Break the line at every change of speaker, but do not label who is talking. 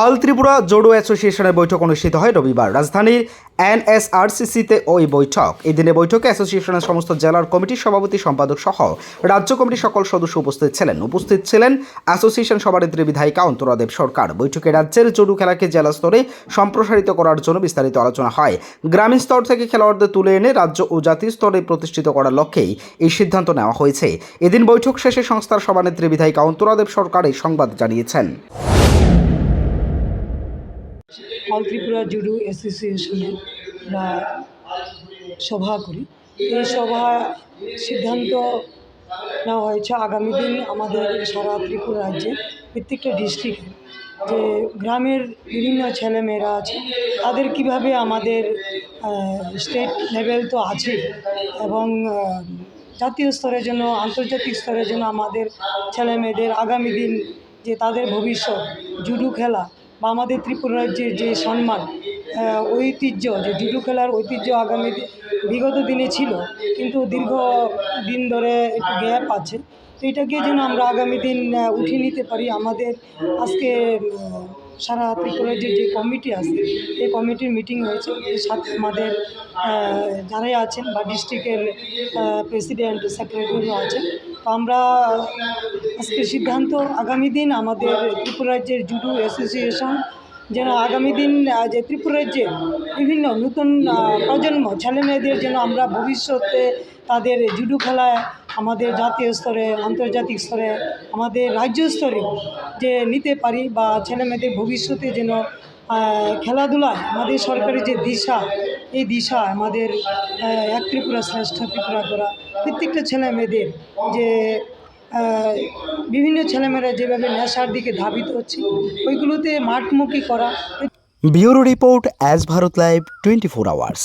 All Tripura judo অ্যাসোসিয়েশনের বৈঠক অনুষ্ঠিত হয় রবিবার রাজধানীর এনএসআরসিসিতে। ওই বৈঠক এদিনে বৈঠকে অ্যাসোসিয়েশনের সমস্ত জেলার কমিটির সভাপতি সম্পাদক সহ রাজ্য কমিটির সকল সদস্য উপস্থিত ছিলেন অ্যাসোসিয়েশন সভানেত্রী বিধায়িকা অন্তরাদেব সরকার। বৈঠকে রাজ্যের জুডো খেলাকে জেলা স্তরে সম্প্রসারিত করার জন্য বিস্তারিত আলোচনা হয়। গ্রামীণ স্তর থেকে খেলোয়াড়দের তুলে এনে রাজ্য ও জাতীয় স্তরে প্রতিষ্ঠিত করার লক্ষ্যেই এই সিদ্ধান্ত নেওয়া হয়েছে। এদিন বৈঠক শেষে সংস্থার সভানেত্রী বিধায়িকা অন্তরাদেব সরকার এই সংবাদ জানিয়েছেন।
অল ত্রিপুরা জুডো অ্যাসোসিয়েশনের আমরা সভা করি। এই সভা সিদ্ধান্ত নেওয়া হয়েছে আগামী দিন আমাদের সারা ত্রিপুরা রাজ্যে প্রত্যেকটা ডিস্ট্রিক্টে যে গ্রামের বিভিন্ন ছেলেমেয়েরা আছে তাদের কিভাবে আমাদের স্টেট লেভেল তো আছে এবং জাতীয় স্তরের জন্য আন্তর্জাতিক স্তরের জন্য আমাদের ছেলেমেয়েদের আগামী দিন যে তাদের ভবিষ্যৎ জুডো খেলা বা আমাদের ত্রিপুরা রাজ্যের যে সম্মান ঐতিহ্য যে জুডো খেলার ঐতিহ্য আগামী বিগত দিনে ছিল কিন্তু দীর্ঘ দিন ধরে একটু গ্যাপ আছে, তো এটাকে যেন আমরা আগামী দিন উঠিয়ে নিতে পারি। আমাদের আজকে সারা ত্রিপুরা রাজ্যের যে কমিটি আছে এই কমিটির মিটিং হয়েছে, এর সাথে আমাদের যারাই আছেন বা ডিস্ট্রিক্টের প্রেসিডেন্ট সেক্রেটারিও আছেন। তো আমরা আজকে সিদ্ধান্ত আগামী দিন আমাদের ত্রিপুরা রাজ্যের জুডো অ্যাসোসিয়েশন যেন আগামী দিন যে ত্রিপুরা রাজ্যের বিভিন্ন নতুন প্রজন্ম ছেলেমেয়েদের যেন আমরা ভবিষ্যতে তাদের জুডো খেলায় আমাদের জাতীয় স্তরে আন্তর্জাতিক স্তরে আমাদের রাজ্য স্তরে যে নিতে পারি বা ছেলেমেয়েদের ভবিষ্যতে যেন খেলাধুলায় আমাদের সরকারের যে দিশা এই দিশা আমাদের এক ত্রিপুরা শ্রেষ্ঠ ত্রিপুরা করা প্রত্যেকটা ছেলেমেয়েদের যে বিভিন্ন ছেলেমেয়েরা যেভাবে নেশার দিকে ধাবিত হচ্ছে ওইগুলোতে মাঠমুখী করা।
Bureau report, as Bharat live 24 hours.